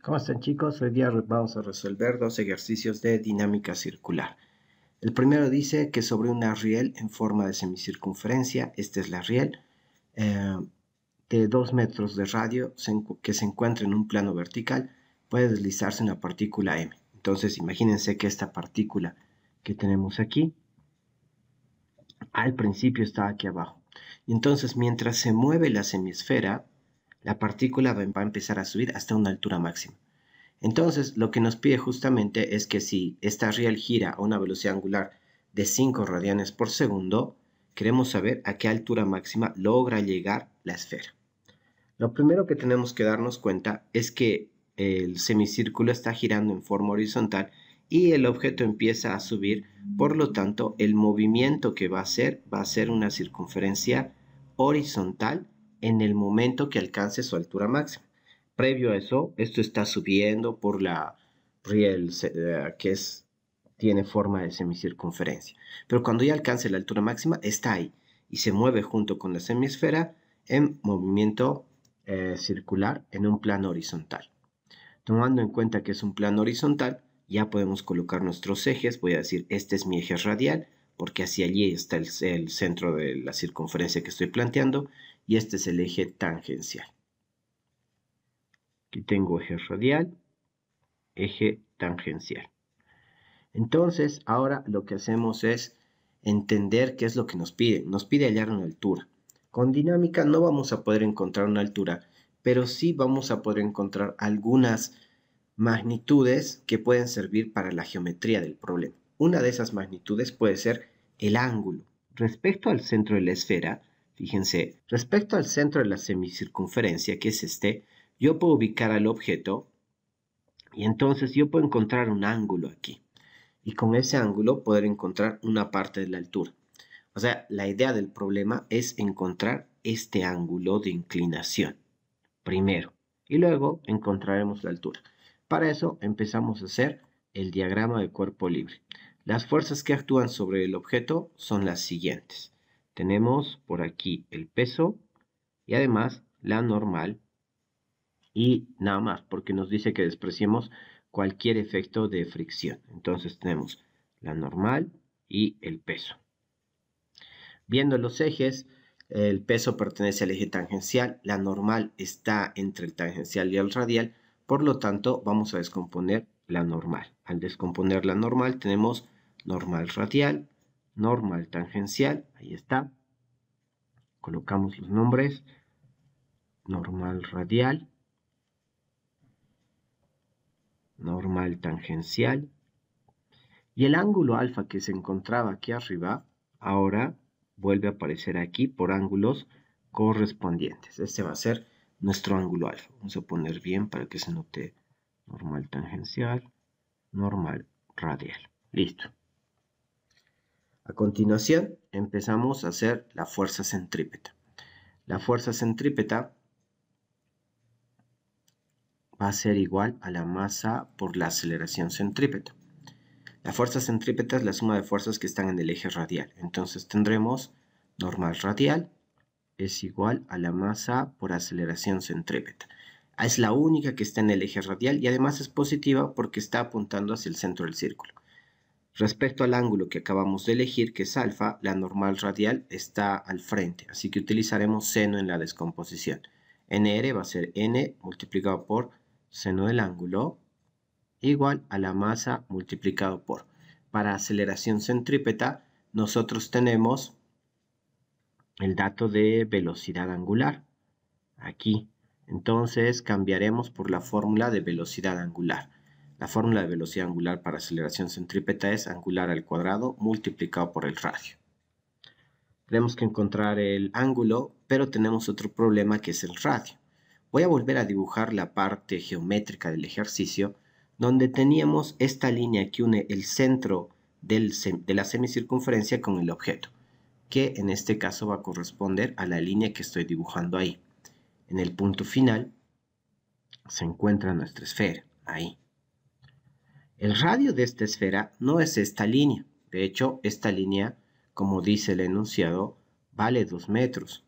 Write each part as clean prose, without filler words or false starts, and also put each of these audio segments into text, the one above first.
¿Cómo están, chicos? Hoy día vamos a resolver dos ejercicios de dinámica circular. El primero dice que sobre una riel en forma de semicircunferencia, esta es la riel, eh, de 2 metros de radio que se encuentra en un plano vertical, puede deslizarse una partícula M. Entonces imagínense que esta partícula que tenemos aquí, al principio está aquí abajo. Y entonces mientras se mueve la semisfera, la partícula va a empezar a subir hasta una altura máxima. Entonces, lo que nos pide justamente es que si esta riel gira a una velocidad angular de 5 radianes por segundo, queremos saber a qué altura máxima logra llegar la esfera. Lo primero que tenemos que darnos cuenta es que el semicírculo está girando en forma horizontal y el objeto empieza a subir, por lo tanto, el movimiento que va a ser una circunferencia horizontal en el momento que alcance su altura máxima. Previo a eso, esto está subiendo por la riel tiene forma de semicircunferencia. Pero cuando ya alcance la altura máxima, está ahí y se mueve junto con la semisfera en movimiento circular en un plano horizontal. Tomando en cuenta que es un plano horizontal, ya podemos colocar nuestros ejes. Voy a decir, este es mi eje radial, porque hacia allí está el centro de la circunferencia que estoy planteando, y este es el eje tangencial. Aquí tengo eje radial, eje tangencial. Entonces, ahora lo que hacemos es entender qué es lo que nos pide. Nos pide hallar una altura. Con dinámica no vamos a poder encontrar una altura, pero sí vamos a poder encontrar algunas magnitudes que pueden servir para la geometría del problema. Una de esas magnitudes puede ser el ángulo. Respecto al centro de la esfera, fíjense, respecto al centro de la semicircunferencia, que es este, yo puedo ubicar al objeto y entonces yo puedo encontrar un ángulo aquí. Y con ese ángulo poder encontrar una parte de la altura. O sea, la idea del problema es encontrar este ángulo de inclinación primero y luego encontraremos la altura. Para eso empezamos a hacer el diagrama de cuerpo libre. Las fuerzas que actúan sobre el objeto son las siguientes. Tenemos por aquí el peso y además la normal y nada más, porque nos dice que despreciemos cualquier efecto de fricción. Entonces tenemos la normal y el peso. Viendo los ejes, el peso pertenece al eje tangencial, la normal está entre el tangencial y el radial, por lo tanto vamos a descomponer la normal. Al descomponer la normal tenemos normal radial, normal tangencial, ahí está. Colocamos los nombres, normal radial, normal tangencial, y el ángulo alfa que se encontraba aquí arriba, ahora vuelve a aparecer aquí por ángulos correspondientes. Este va a ser nuestro ángulo alfa. Vamos a poner bien para que se note normal tangencial, normal radial. Listo. A continuación empezamos a hacer la fuerza centrípeta. La fuerza centrípeta va a ser igual a la masa por la aceleración centrípeta. La fuerza centrípeta es la suma de fuerzas que están en el eje radial. Entonces tendremos normal radial es igual a la masa por aceleración centrípeta. Es la única que está en el eje radial y además es positiva porque está apuntando hacia el centro del círculo. Respecto al ángulo que acabamos de elegir, que es alfa, la normal radial está al frente, así que utilizaremos seno en la descomposición. NR va a ser n multiplicado por seno del ángulo igual a la masa multiplicado por. Para aceleración centrípeta, nosotros tenemos el dato de velocidad angular. Aquí. Entonces cambiaremos por la fórmula de velocidad angular. La fórmula de velocidad angular para aceleración centrípeta es angular al cuadrado multiplicado por el radio. Tenemos que encontrar el ángulo, pero tenemos otro problema que es el radio. Voy a volver a dibujar la parte geométrica del ejercicio, donde teníamos esta línea que une el centro de la semicircunferencia con el objeto, que en este caso va a corresponder a la línea que estoy dibujando ahí. En el punto final se encuentra nuestra esfera, ahí. El radio de esta esfera no es esta línea. De hecho, esta línea, como dice el enunciado, vale 2 metros.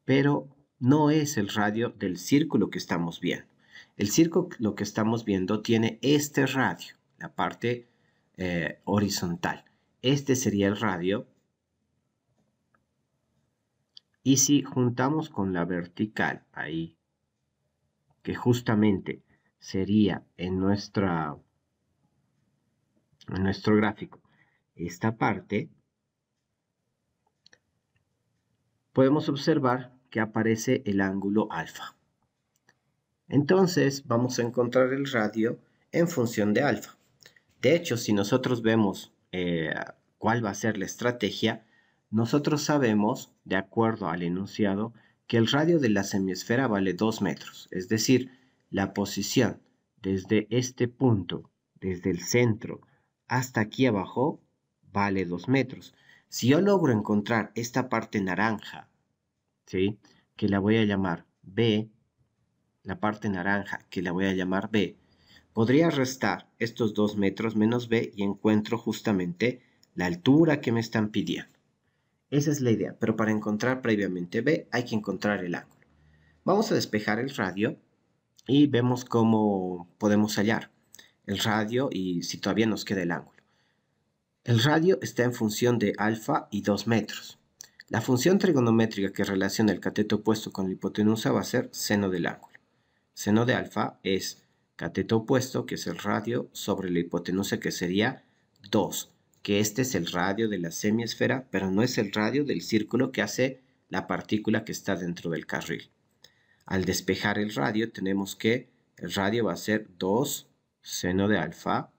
Pero no es el radio del círculo que estamos viendo. El círculo, lo que estamos viendo, tiene este radio, la parte horizontal. Este sería el radio. Y si juntamos con la vertical, ahí, que justamente sería en nuestro gráfico, esta parte, podemos observar que aparece el ángulo alfa. Entonces vamos a encontrar el radio en función de alfa. De hecho, si nosotros vemos cuál va a ser la estrategia, nosotros sabemos, de acuerdo al enunciado, que el radio de la semiesfera vale 2 metros. Es decir, la posición desde este punto, desde el centro hasta aquí abajo, vale 2 metros. Si yo logro encontrar esta parte naranja, ¿sí?, que la voy a llamar B, la parte naranja que la voy a llamar B, podría restar estos 2 metros menos B y encuentro justamente la altura que me están pidiendo. Esa es la idea, pero para encontrar previamente B hay que encontrar el ángulo. Vamos a despejar el radio y vemos cómo podemos hallar el radio y si todavía nos queda el ángulo. El radio está en función de alfa y 2 metros. La función trigonométrica que relaciona el cateto opuesto con la hipotenusa va a ser seno del ángulo. Seno de alfa es cateto opuesto, que es el radio, sobre la hipotenusa, que sería 2, que este es el radio de la semiesfera, pero no es el radio del círculo que hace la partícula que está dentro del carril. Al despejar el radio, tenemos que el radio va a ser 2 seno de alfa,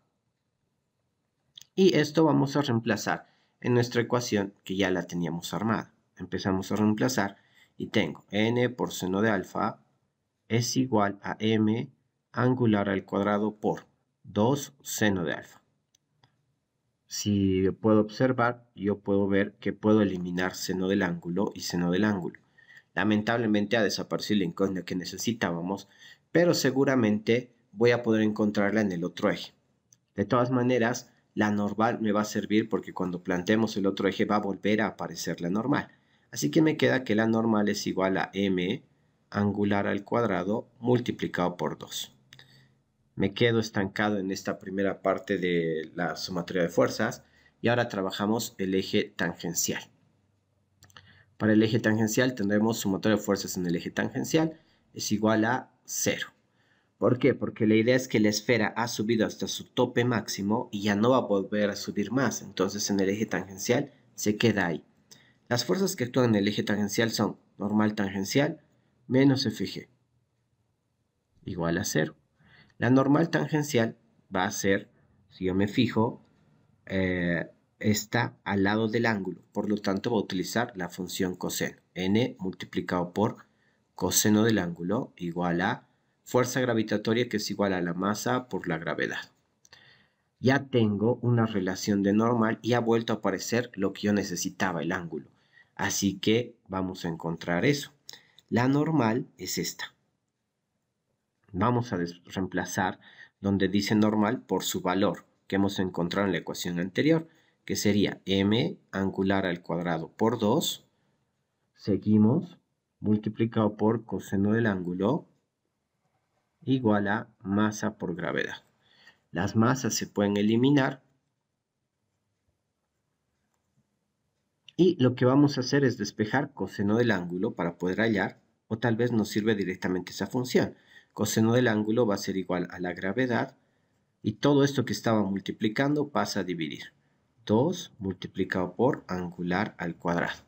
y esto vamos a reemplazar en nuestra ecuación que ya la teníamos armada. Empezamos a reemplazar y tengo n por seno de alfa es igual a m angular al cuadrado por 2 seno de alfa. Si puedo observar, yo puedo ver que puedo eliminar seno del ángulo y seno del ángulo. Lamentablemente ha desaparecido la incógnita que necesitábamos, pero seguramente voy a poder encontrarla en el otro eje. De todas maneras, la normal me va a servir porque cuando planteemos el otro eje va a volver a aparecer la normal. Así que me queda que la normal es igual a m angular al cuadrado multiplicado por 2. Me quedo estancado en esta primera parte de la sumatoria de fuerzas y ahora trabajamos el eje tangencial. Para el eje tangencial tendremos sumatoria de fuerzas en el eje tangencial es igual a 0. ¿Por qué? Porque la idea es que la esfera ha subido hasta su tope máximo y ya no va a volver a subir más. Entonces en el eje tangencial se queda ahí. Las fuerzas que actúan en el eje tangencial son normal tangencial menos FG igual a 0. La normal tangencial va a ser, si yo me fijo, está al lado del ángulo. Por lo tanto, voy a utilizar la función coseno. N multiplicado por coseno del ángulo igual a fuerza gravitatoria, que es igual a la masa por la gravedad. Ya tengo una relación de normal y ha vuelto a aparecer lo que yo necesitaba, el ángulo. Así que vamos a encontrar eso. La normal es esta. Vamos a reemplazar donde dice normal por su valor que hemos encontrado en la ecuación anterior, que sería m angular al cuadrado por 2. Seguimos multiplicado por coseno del ángulo igual a masa por gravedad. Las masas se pueden eliminar y lo que vamos a hacer es despejar coseno del ángulo para poder hallar, o tal vez nos sirve directamente esa función. Coseno del ángulo va a ser igual a la gravedad y todo esto que estaba multiplicando pasa a dividir. 2 multiplicado por angular al cuadrado.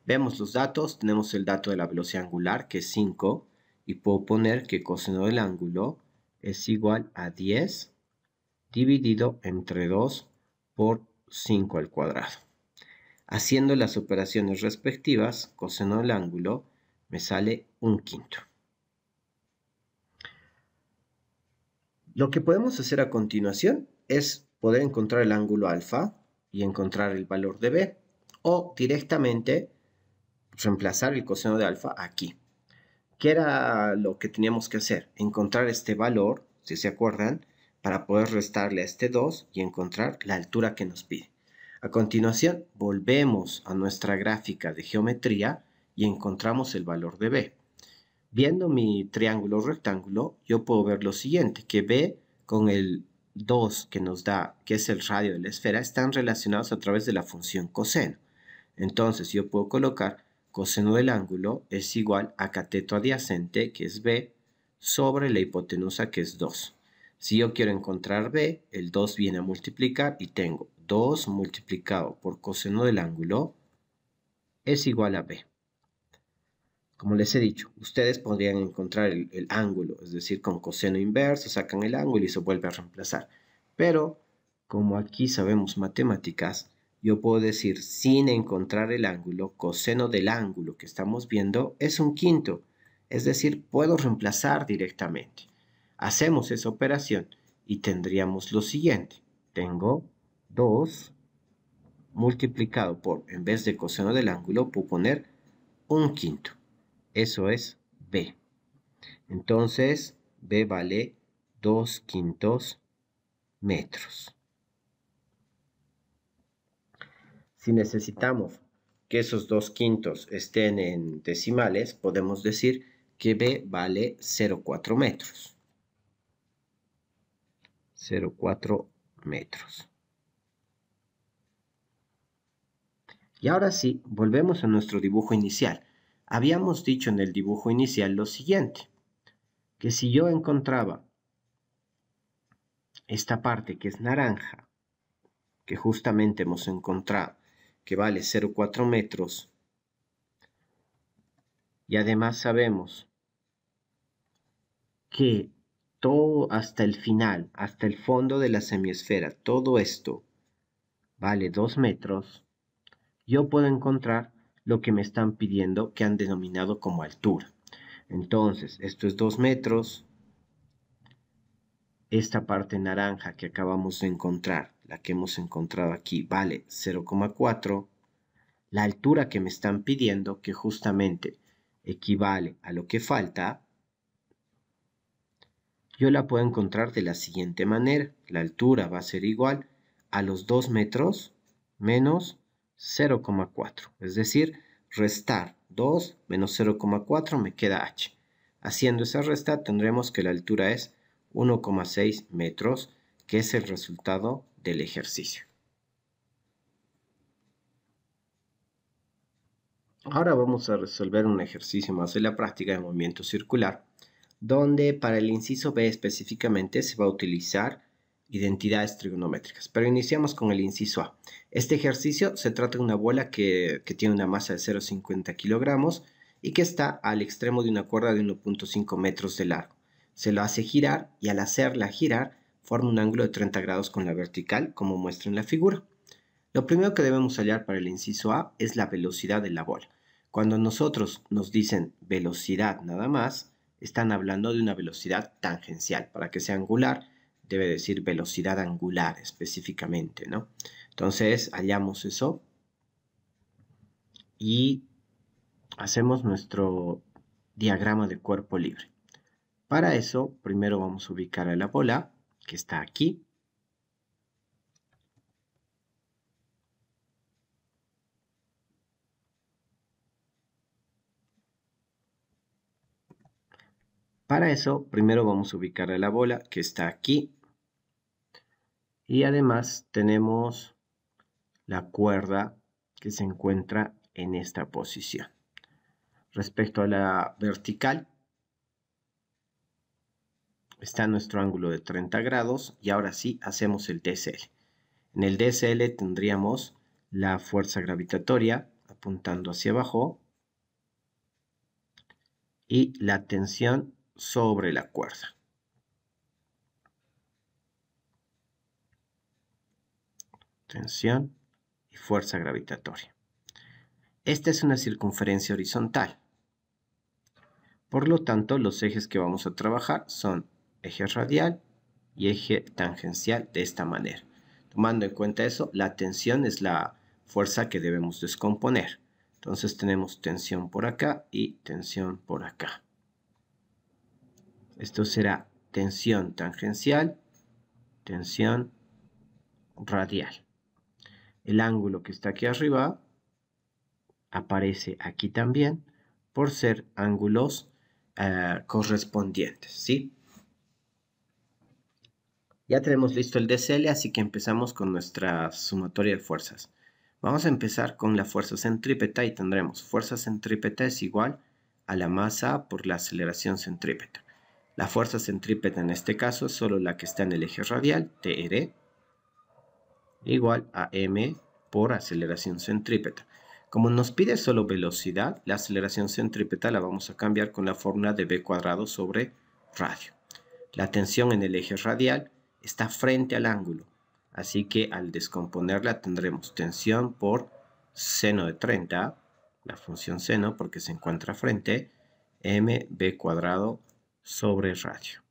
Vemos los datos, tenemos el dato de la velocidad angular que es 5 y puedo poner que coseno del ángulo es igual a 10 dividido entre 2 por 5 al cuadrado. Haciendo las operaciones respectivas, coseno del ángulo me sale 1/5. Lo que podemos hacer a continuación es poder encontrar el ángulo alfa y encontrar el valor de B, o directamente reemplazar el coseno de alfa aquí. ¿Qué era lo que teníamos que hacer? Encontrar este valor, si se acuerdan, para poder restarle a este 2 y encontrar la altura que nos pide. A continuación, volvemos a nuestra gráfica de geometría y encontramos el valor de B. Viendo mi triángulo rectángulo, yo puedo ver lo siguiente, que B con el 2 que nos da, que es el radio de la esfera, están relacionados a través de la función coseno. Entonces yo puedo colocar coseno del ángulo es igual a cateto adyacente, que es B, sobre la hipotenusa, que es 2. Si yo quiero encontrar B, el 2 viene a multiplicar y tengo 2 multiplicado por coseno del ángulo es igual a B. Como les he dicho, ustedes podrían encontrar el ángulo, es decir, con coseno inverso, sacan el ángulo y se vuelve a reemplazar. Pero, como aquí sabemos matemáticas, yo puedo decir, sin encontrar el ángulo, coseno del ángulo que estamos viendo es un quinto. Es decir, puedo reemplazar directamente. Hacemos esa operación y tendríamos lo siguiente. Tengo 2 multiplicado por, en vez de coseno del ángulo, puedo poner un quinto. Eso es B. Entonces, B vale 2/5 metros. Si necesitamos que esos 2/5 estén en decimales, podemos decir que B vale 0,4 metros. 0,4 metros. Y ahora sí, volvemos a nuestro dibujo inicial. Habíamos dicho en el dibujo inicial lo siguiente, que si yo encontraba esta parte que es naranja, que justamente hemos encontrado, que vale 0,4 metros, y además sabemos que todo hasta el final, hasta el fondo de la semiesfera, todo esto vale 2 metros, yo puedo encontrar lo que me están pidiendo que han denominado como altura. Entonces, esto es 2 metros, esta parte naranja que acabamos de encontrar, la que hemos encontrado aquí, vale 0,4. La altura que me están pidiendo, que justamente equivale a lo que falta, yo la puedo encontrar de la siguiente manera. La altura va a ser igual a los 2 metros menos 0,4. Es decir, restar 2 menos 0,4 me queda h. Haciendo esa resta tendremos que la altura es 1,6 metros, que es el resultado del ejercicio. Ahora vamos a resolver un ejercicio más de la práctica de movimiento circular, donde para el inciso B específicamente se va a utilizar identidades trigonométricas. Pero iniciamos con el inciso A. Este ejercicio se trata de una bola que tiene una masa de 0,50 kilogramos y que está al extremo de una cuerda de 1,5 metros de largo. Se lo hace girar y al hacerla girar forma un ángulo de 30 grados con la vertical, como muestra en la figura. Lo primero que debemos hallar para el inciso A es la velocidad de la bola. Cuando nosotros nos dicen velocidad nada más, están hablando de una velocidad tangencial. Para que sea angular, debe decir velocidad angular específicamente, ¿no? Entonces, hallamos eso y hacemos nuestro diagrama de cuerpo libre. Para eso, primero vamos a ubicar a la bola, que está aquí. Para eso, primero vamos a ubicar a la bola, que está aquí. Y además tenemos la cuerda que se encuentra en esta posición. Respecto a la vertical, está nuestro ángulo de 30 grados y ahora sí hacemos el DCL. En el DCL tendríamos la fuerza gravitatoria apuntando hacia abajo y la tensión sobre la cuerda. Tensión y fuerza gravitatoria. Esta es una circunferencia horizontal. Por lo tanto, los ejes que vamos a trabajar son eje radial y eje tangencial de esta manera. Tomando en cuenta eso, la tensión es la fuerza que debemos descomponer. Entonces tenemos tensión por acá y tensión por acá. Esto será tensión tangencial, tensión radial. El ángulo que está aquí arriba aparece aquí también por ser ángulos correspondientes, ¿sí? Ya tenemos listo el DCL, así que empezamos con nuestra sumatoria de fuerzas. Vamos a empezar con la fuerza centrípeta y tendremos fuerza centrípeta es igual a la masa por la aceleración centrípeta. La fuerza centrípeta en este caso es solo la que está en el eje radial, TR, igual a m por aceleración centrípeta. Como nos pide solo velocidad, la aceleración centrípeta la vamos a cambiar con la fórmula de v cuadrado sobre radio. La tensión en el eje radial está frente al ángulo, así que al descomponerla tendremos tensión por seno de 30, la función seno porque se encuentra frente, mv cuadrado sobre radio.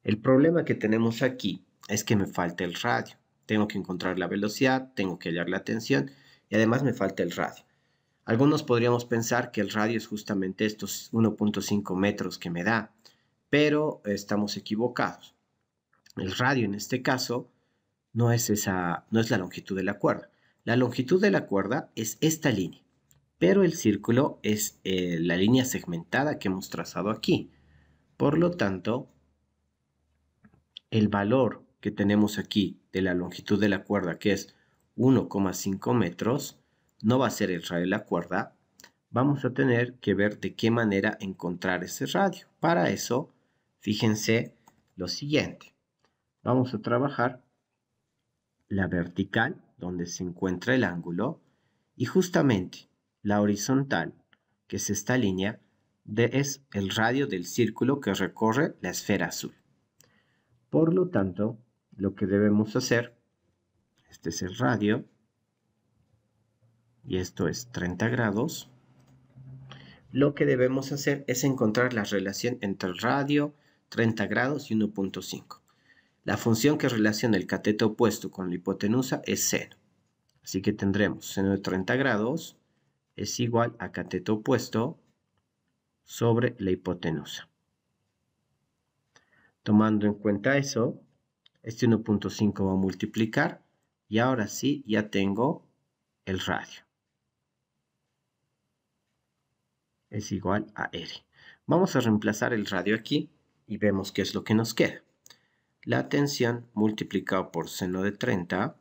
El problema que tenemos aquí es que me falta el radio. Tengo que encontrar la velocidad, tengo que hallar la tensión y además me falta el radio. Algunos podríamos pensar que el radio es justamente estos 1.5 metros que me da, pero estamos equivocados. El radio en este caso no es la longitud de la cuerda. La longitud de la cuerda es esta línea, pero el círculo es la línea segmentada que hemos trazado aquí. Por lo tanto, el valor que tenemos aquí de la longitud de la cuerda, que es 1,5 metros, no va a ser el radio de la cuerda. Vamos a tener que ver de qué manera encontrar ese radio. Para eso, fíjense lo siguiente. Vamos a trabajar la vertical, donde se encuentra el ángulo, y justamente la horizontal, que es esta línea, es el radio del círculo que recorre la esfera azul. Por lo tanto, lo que debemos hacer, este es el radio, y esto es 30 grados, lo que debemos hacer es encontrar la relación entre el radio, 30 grados y 1.5. La función que relaciona el cateto opuesto con la hipotenusa es seno. Así que tendremos seno de 30 grados es igual a cateto opuesto sobre la hipotenusa. Tomando en cuenta eso, este 1.5 va a multiplicar y ahora sí ya tengo el radio. Es igual a R. Vamos a reemplazar el radio aquí y vemos qué es lo que nos queda. La tensión multiplicado por seno de 30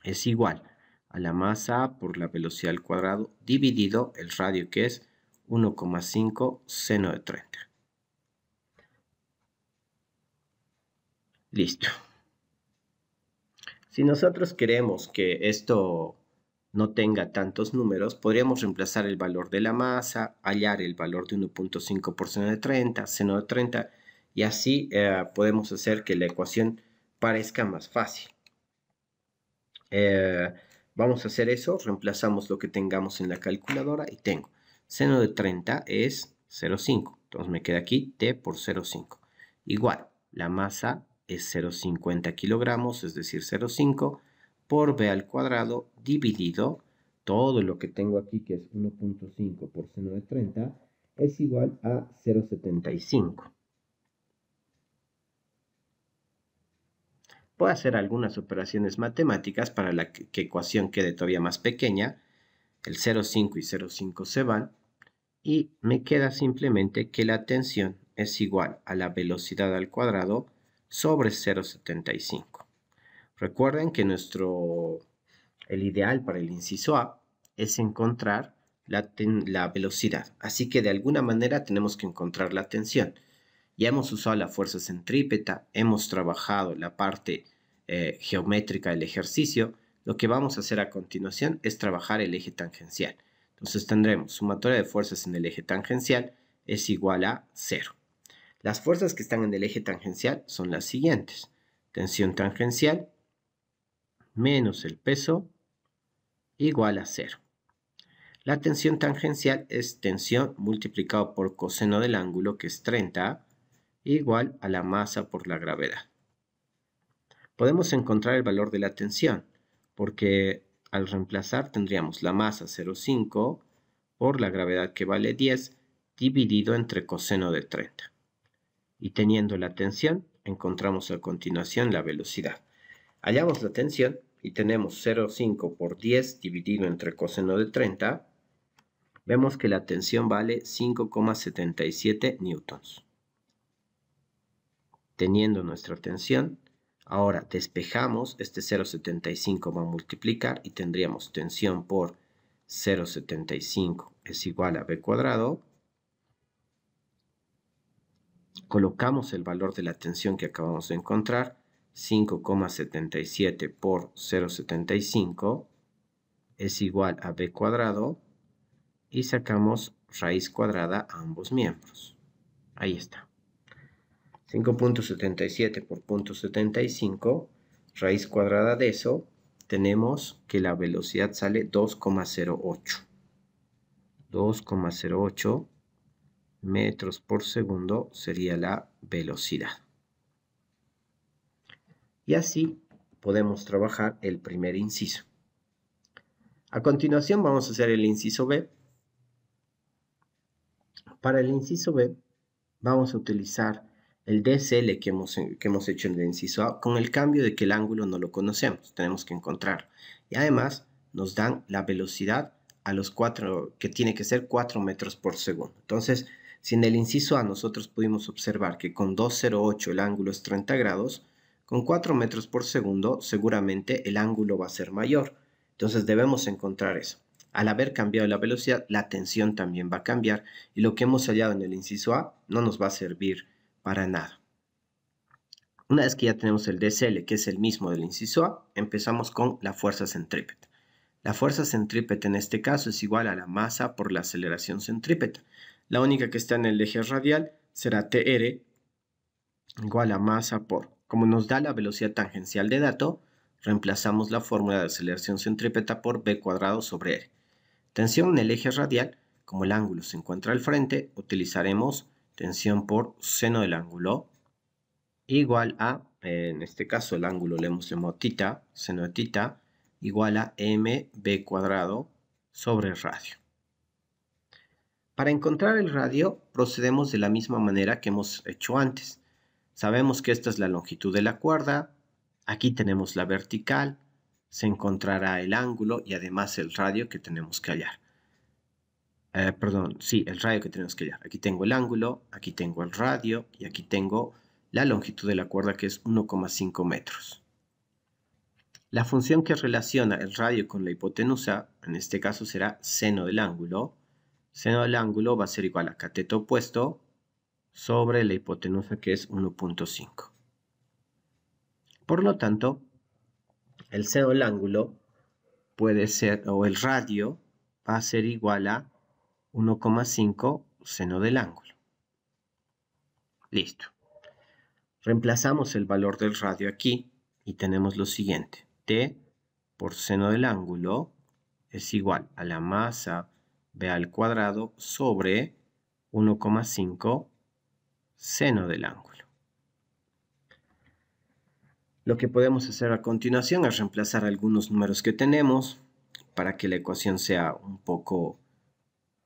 es igual a la masa por la velocidad al cuadrado dividido el radio, que es 1,5 seno de 30. Listo. Si nosotros queremos que esto no tenga tantos números, podríamos reemplazar el valor de la masa, hallar el valor de 1.5 por seno de 30, y así podemos hacer que la ecuación parezca más fácil. Vamos a hacer eso, reemplazamos lo que tengamos en la calculadora y tengo seno de 30 es 0,5, entonces me queda aquí t por 0,5. Igual, la masa es 0,50 kilogramos, es decir, 0,5 por b al cuadrado dividido todo lo que tengo aquí, que es 1.5 por seno de 30, es igual a 0,75. Puedo hacer algunas operaciones matemáticas para que ecuación quede todavía más pequeña. El 0,5 y 0,5 se van y me queda simplemente que la tensión es igual a la velocidad al cuadrado sobre 0,75. Recuerden que el ideal para el inciso A es encontrar la velocidad. Así que de alguna manera tenemos que encontrar la tensión. Ya hemos usado la fuerza centrípeta, hemos trabajado la parte geométrica del ejercicio. Lo que vamos a hacer a continuación es trabajar el eje tangencial. Entonces tendremos sumatoria de fuerzas en el eje tangencial es igual a 0. Las fuerzas que están en el eje tangencial son las siguientes. Tensión tangencial menos el peso igual a 0. La tensión tangencial es tensión multiplicado por coseno del ángulo, que es 30, igual a la masa por la gravedad. Podemos encontrar el valor de la tensión, porque al reemplazar tendríamos la masa 0,5 por la gravedad, que vale 10, dividido entre coseno de 30. Y teniendo la tensión, encontramos a continuación la velocidad. Hallamos la tensión y tenemos 0,5 por 10 dividido entre coseno de 30, vemos que la tensión vale 5,77 newtons. Teniendo nuestra tensión, ahora despejamos, este 0,75 va a multiplicar y tendríamos tensión por 0,75 es igual a B cuadrado. Colocamos el valor de la tensión que acabamos de encontrar, 5,77 por 0,75 es igual a B cuadrado y sacamos raíz cuadrada a ambos miembros. Ahí está. 5,77 por 0,75, raíz cuadrada de eso, tenemos que la velocidad sale 2,08. 2,08 metros por segundo sería la velocidad. Y así podemos trabajar el primer inciso. A continuación vamos a hacer el inciso B. Para el inciso B vamos a utilizar el DSL que hemos hecho en el inciso A, con el cambio de que el ángulo no lo conocemos, tenemos que encontrarlo. Y además nos dan la velocidad a los 4, que tiene que ser 4 metros por segundo. Entonces, si en el inciso A nosotros pudimos observar que con 2,08 el ángulo es 30 grados, con 4 metros por segundo seguramente el ángulo va a ser mayor. Entonces debemos encontrar eso. Al haber cambiado la velocidad, la tensión también va a cambiar y lo que hemos hallado en el inciso A no nos va a servir para nada. Una vez que ya tenemos el DSL, que es el mismo del inciso A, empezamos con la fuerza centrípeta. La fuerza centrípeta en este caso es igual a la masa por la aceleración centrípeta. La única que está en el eje radial será TR igual a masa por, como nos da la velocidad tangencial de dato, reemplazamos la fórmula de aceleración centrípeta por B cuadrado sobre R. Tensión en el eje radial, como el ángulo se encuentra al frente, utilizaremos tensión por seno del ángulo igual a, en este caso el ángulo le hemos llamado θ, seno de θ, igual a mb cuadrado sobre radio. Para encontrar el radio procedemos de la misma manera que hemos hecho antes. Sabemos que esta es la longitud de la cuerda, aquí tenemos la vertical, se encontrará el ángulo y además el radio que tenemos que hallar. El radio que tenemos que hallar. Aquí tengo el ángulo, aquí tengo el radio y aquí tengo la longitud de la cuerda que es 1,5 metros. La función que relaciona el radio con la hipotenusa, en este caso será seno del ángulo. Seno del ángulo va a ser igual a cateto opuesto sobre la hipotenusa que es 1,5. Por lo tanto, el seno del ángulo puede ser, o el radio va a ser igual a 1,5 seno del ángulo. Listo. Reemplazamos el valor del radio aquí y tenemos lo siguiente. T por seno del ángulo es igual a la masa B al cuadrado sobre 1,5 seno del ángulo. Lo que podemos hacer a continuación es reemplazar algunos números que tenemos para que la ecuación sea un poco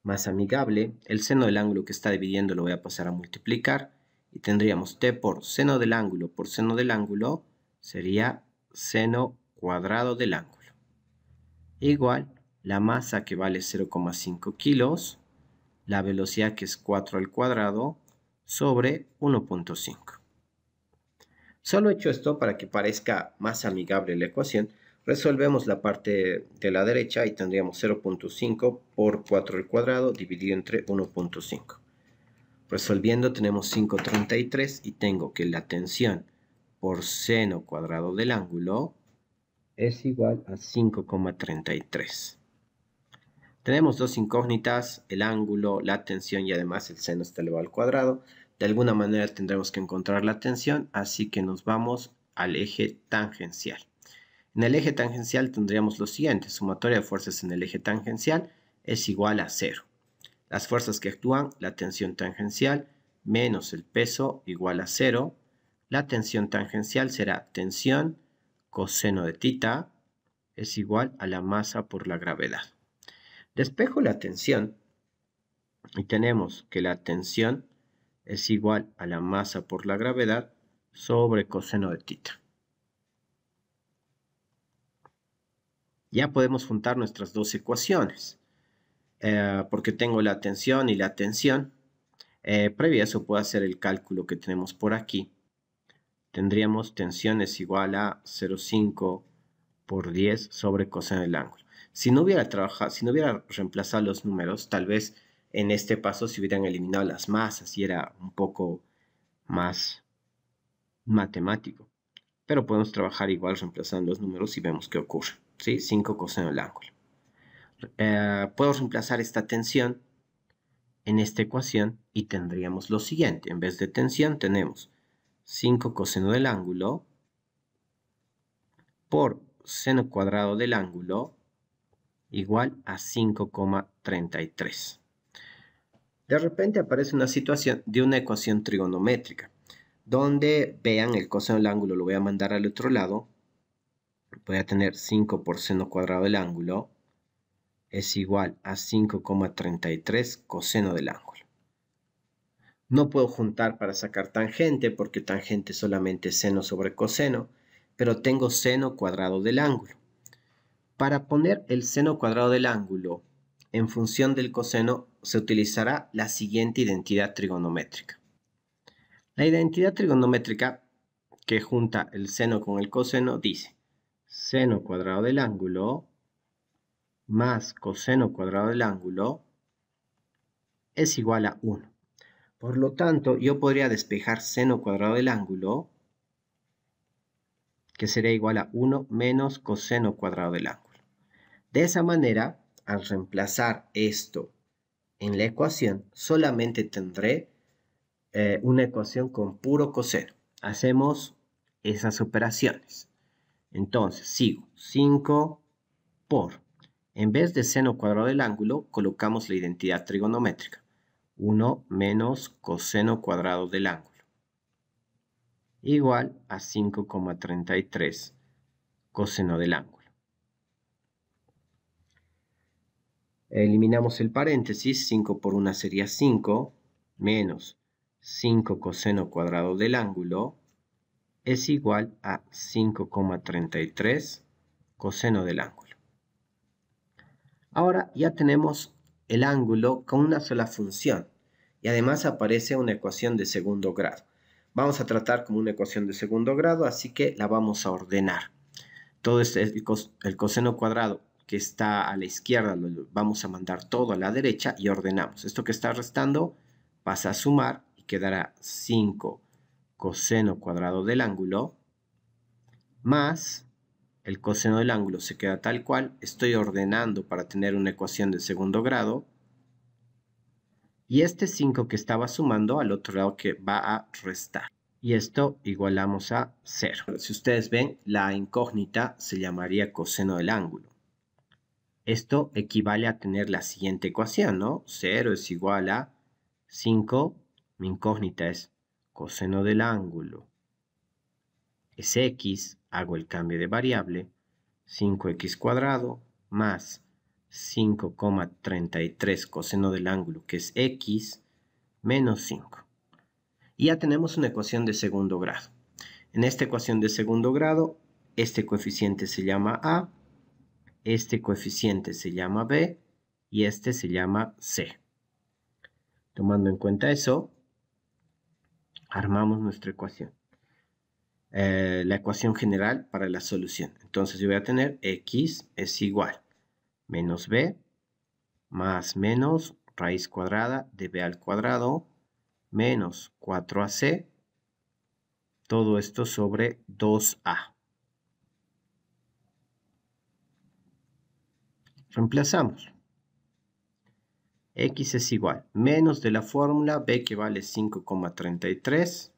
más amigable. El seno del ángulo que está dividiendo lo voy a pasar a multiplicar y tendríamos t por seno del ángulo sería seno cuadrado del ángulo igual la masa que vale 0,5 kilos, la velocidad que es 4 al cuadrado sobre 1,5. Solo he hecho esto para que parezca más amigable la ecuación. Resolvemos la parte de la derecha y tendríamos 0,5 por 4 al cuadrado dividido entre 1,5. Resolviendo tenemos 5,33 y tengo que la tensión por seno cuadrado del ángulo es igual a 5,33. Tenemos dos incógnitas, el ángulo, la tensión y además el seno está elevado al cuadrado. De alguna manera tendremos que encontrar la tensión, así que nos vamos al eje tangencial. En el eje tangencial tendríamos lo siguiente, sumatoria de fuerzas en el eje tangencial es igual a 0. Las fuerzas que actúan, la tensión tangencial menos el peso igual a 0. La tensión tangencial será tensión coseno de θ es igual a la masa por la gravedad. Despejo la tensión y tenemos que la tensión es igual a la masa por la gravedad sobre coseno de θ. Ya podemos juntar nuestras dos ecuaciones. porque tengo la tensión y la tensión. Previo a eso puedo hacer el cálculo que tenemos por aquí. Tendríamos tensión es igual a 0,5 por 10 sobre coseno del ángulo. Si no hubiera trabajado, si no hubiera reemplazado los números, tal vez en este paso se hubieran eliminado las masas y era un poco más matemático. Pero podemos trabajar igual reemplazando los números y vemos qué ocurre. ¿Sí? 5 coseno del ángulo. Puedo reemplazar esta tensión en esta ecuación y tendríamos lo siguiente. En vez de tensión tenemos 5 coseno del ángulo por seno cuadrado del ángulo igual a 5,33. De repente aparece una situación de una ecuación trigonométrica, donde vean el coseno del ángulo, lo voy a mandar al otro lado. Voy a tener 5 por seno cuadrado del ángulo es igual a 5,33 coseno del ángulo. No puedo juntar para sacar tangente, porque tangente solamente es seno sobre coseno, pero tengo seno cuadrado del ángulo. Para poner el seno cuadrado del ángulo en función del coseno, se utilizará la siguiente identidad trigonométrica. La identidad trigonométrica que junta el seno con el coseno dice seno cuadrado del ángulo más coseno cuadrado del ángulo es igual a 1. Por lo tanto, yo podría despejar seno cuadrado del ángulo, que sería igual a 1 menos coseno cuadrado del ángulo. De esa manera, al reemplazar esto en la ecuación, solamente tendré una ecuación con puro coseno. Hacemos esas operaciones. Entonces, sigo. 5 por, en vez de seno cuadrado del ángulo, colocamos la identidad trigonométrica. 1 menos coseno cuadrado del ángulo igual a 5,33 coseno del ángulo. Eliminamos el paréntesis, 5 por 1 sería 5, menos 5 coseno cuadrado del ángulo es igual a 5,33 coseno del ángulo. Ahora ya tenemos el ángulo con una sola función y además aparece una ecuación de segundo grado. Vamos a tratar como una ecuación de segundo grado, así que la vamos a ordenar. Todo el coseno cuadrado que está a la izquierda lo vamos a mandar todo a la derecha y ordenamos. Esto que está restando pasa a sumar y quedará 5 coseno cuadrado del ángulo más el coseno del ángulo se queda tal cual. Estoy ordenando para tener una ecuación de segundo grado. Y este 5 que estaba sumando al otro lado que va a restar. Y esto igualamos a 0. Si ustedes ven, la incógnita se llamaría coseno del ángulo. Esto equivale a tener la siguiente ecuación, ¿no? 0 es igual a 5. Mi incógnita es coseno del ángulo. Es x, hago el cambio de variable. 5x cuadrado más 5,33 coseno del ángulo, que es x, menos 5. Y ya tenemos una ecuación de segundo grado. En esta ecuación de segundo grado, este coeficiente se llama a, este coeficiente se llama b y este se llama c. Tomando en cuenta eso, armamos nuestra ecuación. La ecuación general para la solución. Entonces yo voy a tener x es igual menos b más menos raíz cuadrada de b al cuadrado menos 4ac, todo esto sobre 2a. Reemplazamos. X es igual menos de la fórmula b que vale 5,33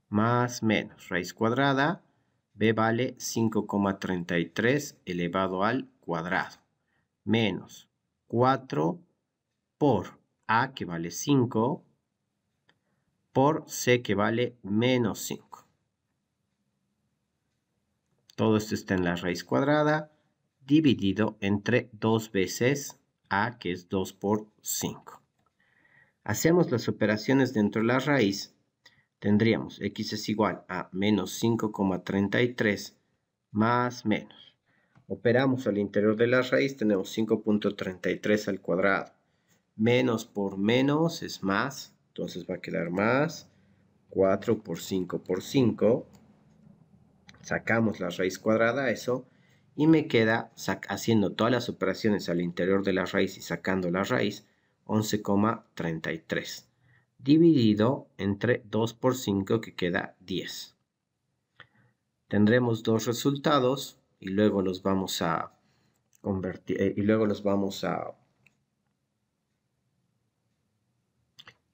más menos raíz cuadrada, b vale 5,33 elevado al cuadrado, menos 4 por a que vale 5 por c que vale menos 5. Todo esto está en la raíz cuadrada dividido entre 2 veces a, que es 2 por 5. Hacemos las operaciones dentro de la raíz. Tendríamos x es igual a menos 5,33 más menos. Operamos al interior de la raíz, tenemos 5.33 al cuadrado. Menos por menos es más, entonces va a quedar más. 4 por 5 por 5. Sacamos la raíz cuadrada, eso. Y me queda, haciendo todas las operaciones al interior de la raíz y sacando la raíz, 11,33. Dividido entre 2 por 5, que queda 10. Tendremos dos resultados y luego los vamos a convertir,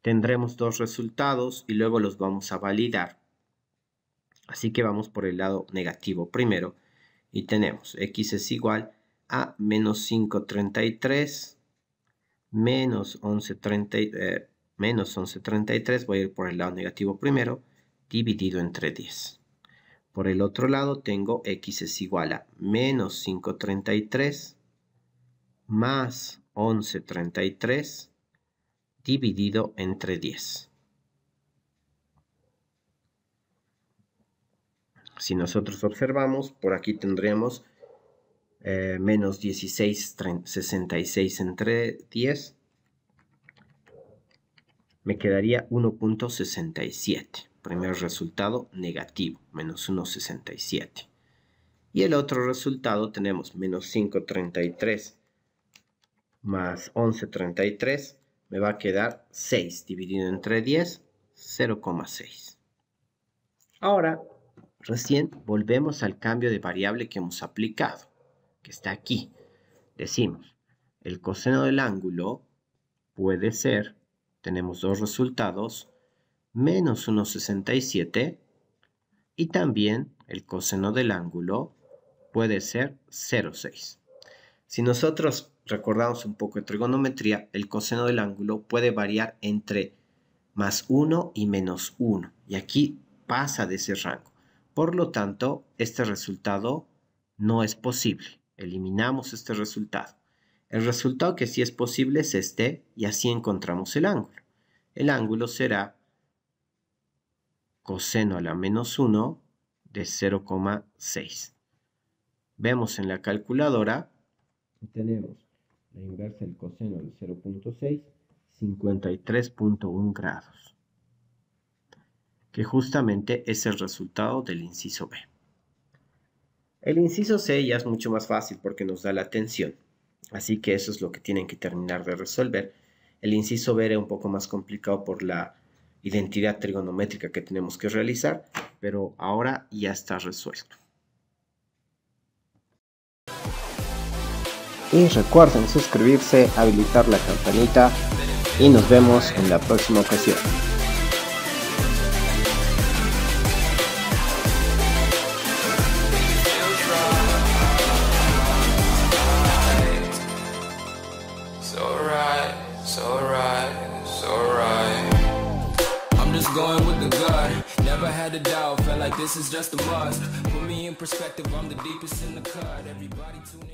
tendremos dos resultados y luego los vamos a validar. Así que vamos por el lado negativo primero y tenemos x es igual a menos 5,33 menos 11,33, voy a ir por el lado negativo primero, dividido entre 10. Por el otro lado tengo x es igual a menos 5,33 más 11,33 dividido entre 10. Si nosotros observamos, por aquí tendríamos menos 16,66 entre 10. Me quedaría 1,67. Primer resultado negativo, menos 1,67. Y el otro resultado tenemos menos 5,33 más 11,33. Me va a quedar 6 dividido entre 10, 0,6. Ahora, recién volvemos al cambio de variable que hemos aplicado, que está aquí. Decimos, el coseno del ángulo puede ser, tenemos dos resultados, menos 1,67, y también el coseno del ángulo puede ser 0,6. Si nosotros recordamos un poco de trigonometría, el coseno del ángulo puede variar entre más 1 y menos 1, y aquí pasa de ese rango. Por lo tanto, este resultado no es posible. Eliminamos este resultado. El resultado que sí es posible es este, y así encontramos el ángulo. El ángulo será coseno a la menos 1 de 0,6. Vemos en la calculadora y tenemos la inversa del coseno de 0,6, 53,1 grados. Que justamente es el resultado del inciso B. El inciso C ya es mucho más fácil porque nos da la tensión. Así que eso es lo que tienen que terminar de resolver. El inciso B era un poco más complicado por la identidad trigonométrica que tenemos que realizar, pero ahora ya está resuelto. Y recuerden suscribirse, habilitar la campanita y nos vemos en la próxima ocasión. Going with the gut, never had a doubt, felt like this is just a must. Put me in perspective, I'm the deepest in the cut. Everybody tune in.